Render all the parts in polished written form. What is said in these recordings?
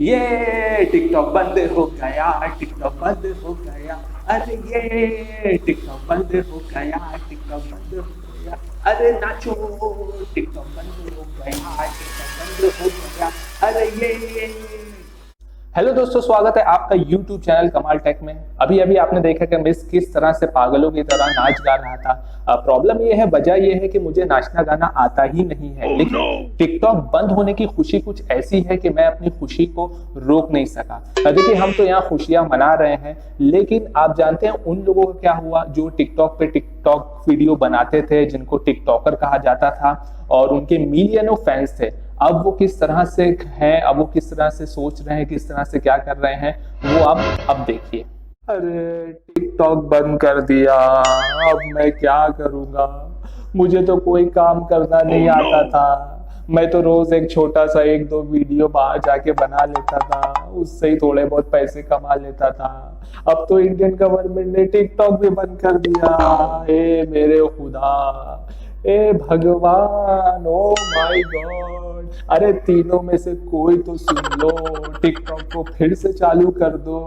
ये टिकटॉक बंद हो गया, टिकटॉक बंद हो गया, अरे ये टिकटॉक बंद हो गया, टिकटॉक बंद हो गया, अरे नाचो टिकटॉक बंद हो गया, टिकटॉक बंद हो गया, अरे ये। हेलो दोस्तों, स्वागत है आपका YouTube चैनल कमाल टेक में। अभी अभी आपने देखा कि मैं किस तरह से पागलों की तरह नाच गा रहा था। प्रॉब्लम ये है, वजह ये है कि मुझे नाचना गाना आता ही नहीं है, लेकिन टिकटॉक बंद होने की खुशी कुछ ऐसी है कि मैं अपनी खुशी को रोक नहीं सका। देखिए, हम तो यहाँ खुशियां मना रहे हैं, लेकिन आप जानते हैं उन लोगों का क्या हुआ जो टिकटॉक पे टिकटॉक वीडियो बनाते थे, जिनको टिकटॉकर कहा जाता था और उनके मिलियनों फैंस थे। अब वो किस तरह से हैं, अब वो किस तरह से सोच रहे हैं, किस तरह से क्या कर रहे हैं, वो आप अब देखिए। अरे टिकटॉक बंद कर दिया, अब मैं क्या करूंगा, मुझे तो कोई काम करना नहीं आता था। मैं तो रोज एक छोटा सा 1-2 वीडियो बाहर जाके बना लेता था, उससे ही थोड़े बहुत पैसे कमा लेता था। अब तो इंडियन गवर्नमेंट ने टिकटॉक भी बंद कर दिया। ए मेरे खुदा, ए भगवान, ओ माय गॉड, अरे तीनों में से कोई तो सुन लो, टिकटॉक को फिर से चालू कर दो।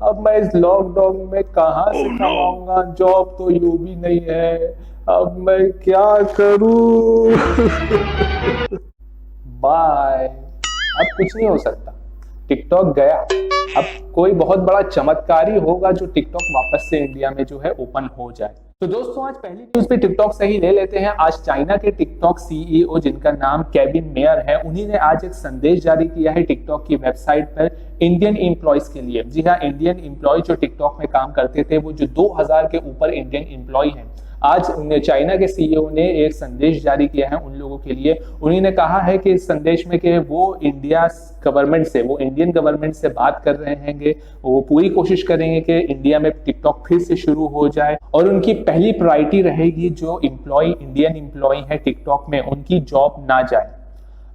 अब मैं इस लॉकडाउन में कहाँ से कमाऊंगा, जॉब तो यूं भी नहीं है, अब मैं क्या करूं। बाय। अब कुछ नहीं हो सकता, टिकटॉक गया। अब कोई बहुत बड़ा चमत्कार ही होगा जो टिकटॉक वापस से इंडिया में जो है ओपन हो जाए। तो दोस्तों, आज पहली न्यूज पे टिकटॉक से ही ले लेते हैं। आज चाइना के टिकटॉक सीईओ, जिनका नाम केविन मेयर है, उन्हीं ने आज एक संदेश जारी किया है टिकटॉक की वेबसाइट पर इंडियन एम्प्लॉयज के लिए। जी हाँ, इंडियन एम्प्लॉय जो टिकटॉक में काम करते थे, वो जो 2000 के ऊपर इंडियन एम्प्लॉय हैं, आज चाइना के सीईओ ने एक संदेश जारी किया है उन लोगों के लिए। उन्हीं ने कहा है कि इस संदेश में कि वो इंडिया गवर्नमेंट से, वो इंडियन गवर्नमेंट से बात कर रहे हैं, वो पूरी कोशिश करेंगे कि इंडिया में टिकटॉक फिर से शुरू हो जाए और उनकी पहली प्रायोरिटी रहेगी जो एम्प्लॉय, इंडियन एम्प्लॉय है टिकटॉक में, उनकी जॉब ना जाए।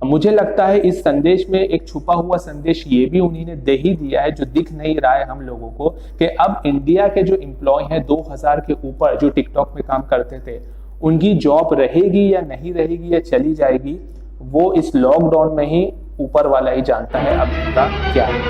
मुझे लगता है इस संदेश में एक छुपा हुआ संदेश ये भी उन्हीं ने दे ही दिया है, जो दिख नहीं रहा है हम लोगों को, कि अब इंडिया के जो एम्प्लॉय हैं 2000 के ऊपर जो टिकटॉक में काम करते थे, उनकी जॉब रहेगी या नहीं रहेगी या चली जाएगी, वो इस लॉकडाउन में ही ऊपर वाला ही जानता है अब इनका क्या है।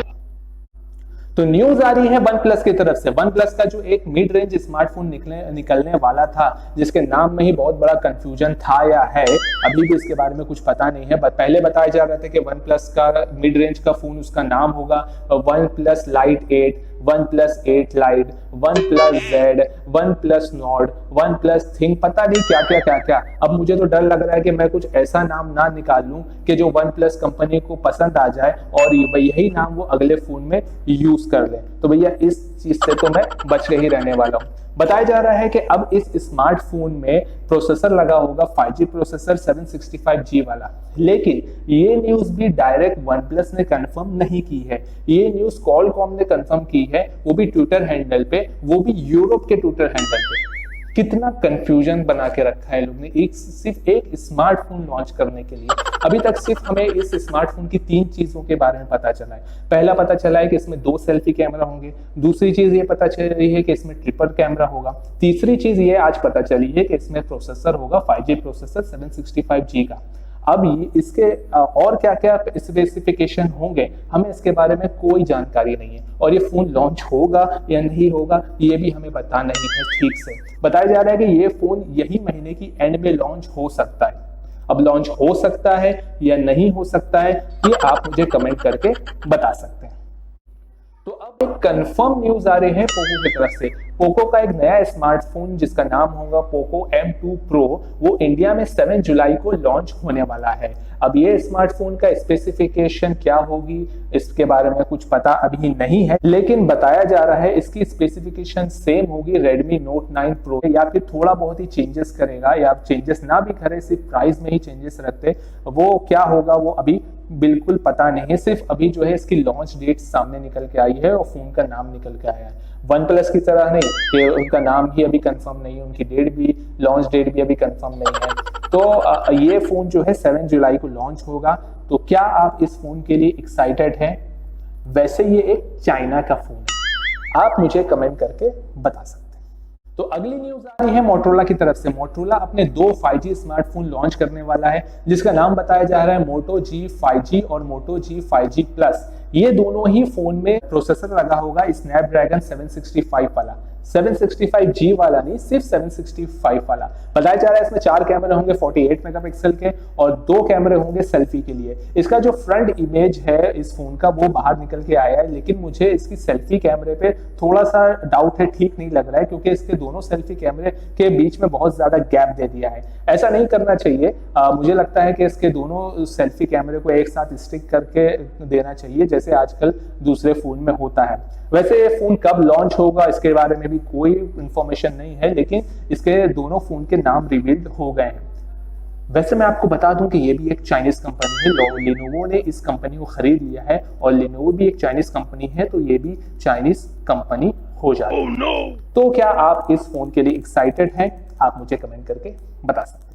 तो न्यूज आ रही है वन प्लस की तरफ से। वन प्लस का जो एक मिड रेंज स्मार्टफोन निकलने वाला था, जिसके नाम में ही बहुत बड़ा कंफ्यूजन था या है, अभी भी इसके बारे में कुछ पता नहीं है। पहले बताया जा रहा था कि वन प्लस का मिड रेंज का फोन, उसका नाम होगा one plus light 8, one plus 8 light, one plus Z, one plus Nord, one plus thing, पता नहीं क्या क्या क्या क्या। अब मुझे तो डर लग रहा है कि मैं कुछ ऐसा नाम ना निकाल लूं कि जो वन प्लस कंपनी को पसंद आ जाए और यही नाम वो अगले फोन में यूज कर ले। तो भैया इस चीज से तो मैं बच के ही रहने वाला हूँ। बताया जा रहा है कि अब इस स्मार्टफोन में प्रोसेसर लगा होगा 5G प्रोसेसर 765G वाला, लेकिन ये न्यूज भी डायरेक्ट वन प्लस ने कंफर्म नहीं की है। ये न्यूज कॉलकॉम ने कंफर्म की है, वो भी ट्विटर हैंडल पे, वो भी यूरोप के ट्विटर हैंडल पे। कितना कंफ्यूजन बना के रखा है लोग ने सिर्फ एक स्मार्टफोन लॉन्च करने के लिए। अभी तक सिर्फ हमें इस स्मार्टफोन की 3 चीजों के बारे में पता चला है। पहला पता चला है कि इसमें 2 सेल्फी कैमरा होंगे, दूसरी चीज ये पता चल रही है कि इसमें ट्रिपल कैमरा होगा, तीसरी चीज ये आज पता चली है कि इसमें प्रोसेसर होगा 5G प्रोसेसर 765G का। अब इसके और क्या क्या स्पेसिफिकेशन होंगे, हमें इसके बारे में कोई जानकारी नहीं है, और ये फोन लॉन्च होगा या नहीं होगा ये भी हमें पता नहीं है ठीक से। बताया जा रहा है कि ये फोन यही महीने की एंड में लॉन्च हो सकता है। अब लॉन्च हो सकता है या नहीं हो सकता है, ये आप मुझे कमेंट करके बता सकते हैं। तो अब एक कंफर्म न्यूज आ रही है पोको की तरफ से। पोको का एक नया स्मार्टफोन जिसका नाम होगा पोको M2 Pro, वो इंडिया में 7 जुलाई को लॉन्च होने वाला है। अब ये स्मार्टफोन का स्पेसिफिकेशन क्या होगी इसके बारे में कुछ पता अभी नहीं है, लेकिन बताया जा रहा है इसकी स्पेसिफिकेशन सेम होगी Redmi Note 9 Pro, या फिर थोड़ा बहुत ही चेंजेस करेगा, या चेंजेस ना भी करे, सिर्फ प्राइस में ही चेंजेस रखते, वो क्या होगा वो अभी बिल्कुल पता नहीं है। सिर्फ अभी जो है इसकी लॉन्च डेट सामने निकल के आई है और फोन का नाम निकल के आया है। वन प्लस की तरह नहीं कि उनका नाम ही अभी कंफर्म नहीं है, उनकी डेट भी, लॉन्च डेट भी अभी कंफर्म नहीं है। तो ये फोन जो है 7 जुलाई को लॉन्च होगा। तो क्या आप इस फोन के लिए एक्साइटेड हैं? वैसे ये एक चाइना का फोन है, आप मुझे कमेंट करके बता सकते हैं। तो अगली न्यूज आ रही है मोटोरोला की तरफ से। मोटोरोला अपने दो 5G स्मार्टफोन लॉन्च करने वाला है, जिसका नाम बताया जा रहा है मोटो जी 5G और मोटो जी 5G प्लस। ये दोनों ही फोन में प्रोसेसर लगा होगा स्नैपड्रैगन 765 वाला, 765G वाला नहीं, सिर्फ 765 वाला। बताया जा रहा है इसमें 4 कैमरे होंगे 48 मेगापिक्सल के और 2 कैमरे होंगे सेल्फी के लिए। इसका जो फ्रंट इमेज है इस फोन का वो बाहर निकल के आया है, लेकिन मुझे इसकी सेल्फी कैमरे पे थोड़ा सा डाउट है, ठीक नहीं लग रहा है, क्योंकि इसके दोनों सेल्फी कैमरे के बीच में बहुत ज्यादा गैप दे दिया है। ऐसा नहीं करना चाहिए। मुझे लगता है कि इसके दोनों सेल्फी कैमरे को एक साथ स्टिक करके देना चाहिए, जैसे आजकल दूसरे फोन में होता है। वैसे ये फोन कब लॉन्च होगा इसके बारे में भी कोई इंफॉर्मेशन नहीं है, लेकिन इसके दोनों फोन के नाम रिवील्ड हो गए हैं। वैसे मैं आपको बता दूं कि ये भी एक चाइनीज कंपनी है, लेनोवो ने इस कंपनी को खरीद लिया है और लेनोवो भी एक चाइनीज कंपनी है, तो ये भी चाइनीज कंपनी हो जाती है। no! तो क्या आप इस फोन के लिए एक्साइटेड हैं? आप मुझे कमेंट करके बता सकते हैं।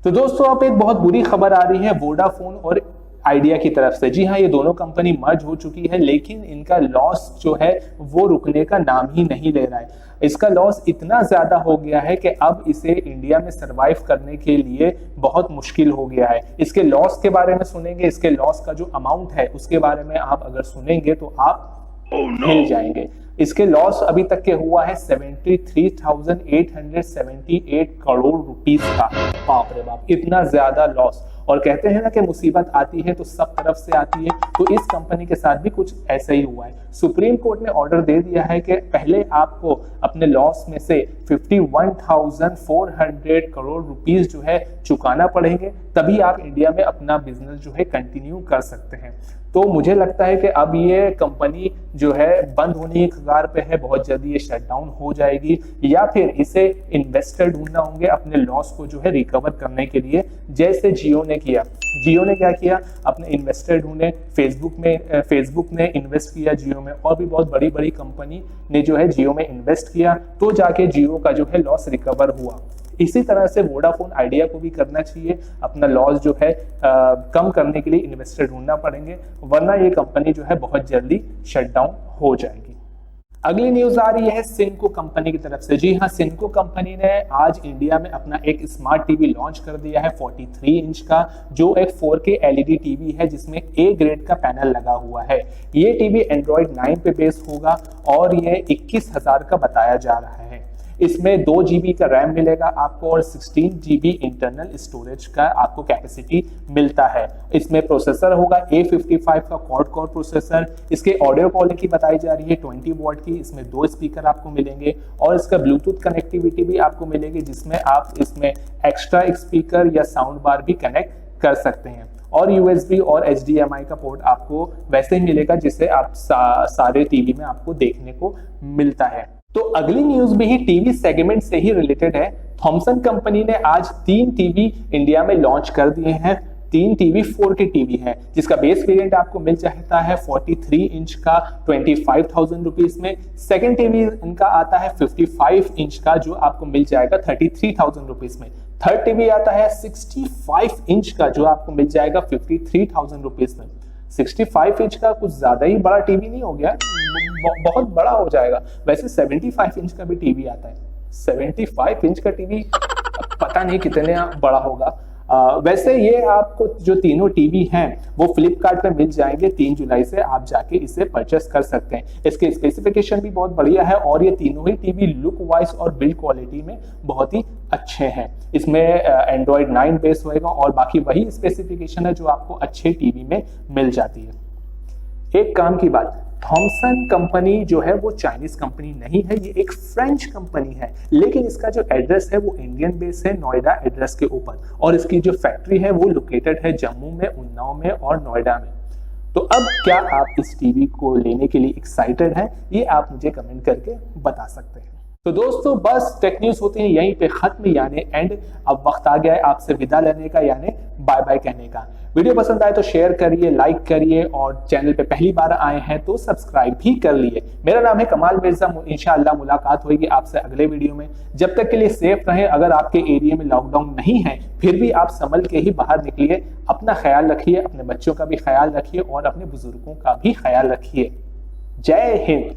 तो दोस्तों अब एक बहुत बुरी खबर आ रही है वोडाफोन और आइडिया की तरफ से। जी हाँ, ये दोनों कंपनी मर्ज हो चुकी है, लेकिन इनका लॉस जो है वो रुकने का नाम ही नहीं ले रहा है। इसका लॉस इतना ज्यादा हो गया है कि अब इसे इंडिया में सरवाइव करने के लिए बहुत मुश्किल हो गया है। इसके लॉस के बारे में सुनेंगे, इसके लॉस का जो अमाउंट है उसके बारे में आप अगर सुनेंगे तो आप हिल जाएंगे। इसके लॉस अभी तक के हुआ है 73,878 करोड़ रुपीस का। बाप रे बाप, इतना ज्यादा लॉस। और कहते हैं ना कि मुसीबत आती है तो सब तरफ से आती है, तो इस कंपनी के साथ भी कुछ ऐसा ही हुआ है। सुप्रीम कोर्ट ने ऑर्डर दे दिया है कि पहले आपको अपने लॉस में से 51,400 करोड़ रुपीस जो है चुकाना पड़ेंगे, तभी आप इंडिया में अपना बिजनेस जो है कंटिन्यू कर सकते हैं। तो मुझे लगता है कि अब ये कंपनी जो है बंद होने की कगार पे है, बहुत जल्दी ये शट डाउन हो जाएगी, या फिर इसे इन्वेस्टर ढूंढना होंगे अपने लॉस को जो है रिकवर करने के लिए, जैसे जियो ने किया। जियो ने क्या किया, अपने इन्वेस्टर ढूंढे, फेसबुक ने इन्वेस्ट किया जियो में, और भी बहुत बड़ी बड़ी कंपनी ने जो है जियो में इन्वेस्ट किया, तो जाके जियो का जो है लॉस रिकवर हुआ। इसी तरह से वोडाफोन आइडिया को भी करना चाहिए, अपना लॉस जो है कम करने के लिए इन्वेस्टर ढूंढना पड़ेंगे, वरना ये कंपनी जो है बहुत जल्दी शट डाउन हो जाएगी। अगली न्यूज आ रही है सिनको कंपनी की तरफ से। जी हाँ, सिनको कंपनी ने आज इंडिया में अपना एक स्मार्ट टीवी लॉन्च कर दिया है 43 इंच का, जो एक 4K LED टीवी है जिसमें A ग्रेड का पैनल लगा हुआ है। ये टीवी एंड्रॉइड 9 पे बेस होगा और ये 21,000 का बताया जा रहा है। इसमें 2 GB का रैम मिलेगा आपको और 16 GB इंटरनल स्टोरेज का आपको कैपेसिटी मिलता है। इसमें प्रोसेसर होगा A55 का क्वाड कोर प्रोसेसर। इसके ऑडियो क्वालिटी बताई जा रही है 20 वॉट की। इसमें 2 स्पीकर आपको मिलेंगे और इसका ब्लूटूथ कनेक्टिविटी भी आपको मिलेगी, जिसमें आप इसमें एक्स्ट्रा स्पीकर या साउंड बार भी कनेक्ट कर सकते हैं। और USB और HDMI का पोर्ट आपको वैसे ही मिलेगा जिससे आप सारे टीवी में आपको देखने को मिलता है। तो अगली न्यूज भी ही टीवी सेगमेंट से ही रिलेटेड है। थॉमसन कंपनी ने आज 3 टीवी इंडिया में लॉन्च कर दिए हैं। 3 टीवी 4K टीवी है, जिसका बेस वेरिएंट आपको मिल जाता है 43 इंच का 25,000 रुपीज में। सेकेंड टीवी इनका आता है 55 इंच का, जो आपको मिल जाएगा 33,000 रुपीज में। थर्ड टीवी आता है 65 इंच का, जो आपको मिल जाएगा 53,000 रुपीज में। 65 इंच का कुछ ज्यादा ही बड़ा टीवी नहीं हो गया, बहुत बड़ा हो जाएगा। वैसे 75 इंच का भी टीवी आता है। 75 इंच का टीवी पता नहीं कितने बड़ा होगा। वैसे ये आपको जो तीनों टीवी हैं वो फ्लिपकार्ट पे मिल जाएंगे। 3 जुलाई से आप जाके इसे परचेस कर सकते हैं। इसके स्पेसिफिकेशन भी बहुत बढ़िया है और ये तीनों ही टीवी लुक वाइज और बिल्ड क्वालिटी में बहुत ही अच्छे हैं। इसमें एंड्रॉइड 9 बेस होएगा और बाकी वही स्पेसिफिकेशन है जो आपको अच्छे टीवी में मिल जाती है। एक काम की बात, थॉमसन कंपनी जो है वो चाइनीज कंपनी नहीं है, ये एक फ्रेंच कंपनी है, लेकिन इसका जो एड्रेस है वो इंडियन बेस है, नोएडा एड्रेस के ऊपर, और इसकी जो फैक्ट्री है वो लोकेटेड है जम्मू में, उन्नाव में और नोएडा में। तो अब क्या आप इस टीवी को लेने के लिए एक्साइटेड हैं? ये आप मुझे कमेंट करके बता सकते हैं। तो दोस्तों बस टेक न्यूज होते हैं यहीं पे खत्म, यानी एंड। अब वक्त आ गया है आपसे विदा लेने का, यानी बाय बाय कहने का। वीडियो पसंद आए तो शेयर करिए, लाइक करिए, और चैनल पे पहली बार आए हैं तो सब्सक्राइब भी कर लिए। मेरा नाम है कमाल मिर्जा। इंशाअल्लाह मुलाकात होगी आपसे अगले वीडियो में। जब तक के लिए सेफ रहें। अगर आपके एरिया में लॉकडाउन नहीं है फिर भी आप संभल के ही बाहर निकलिए। अपना ख्याल रखिए, अपने बच्चों का भी ख्याल रखिए और अपने बुजुर्गों का भी ख्याल रखिए। जय हिंद।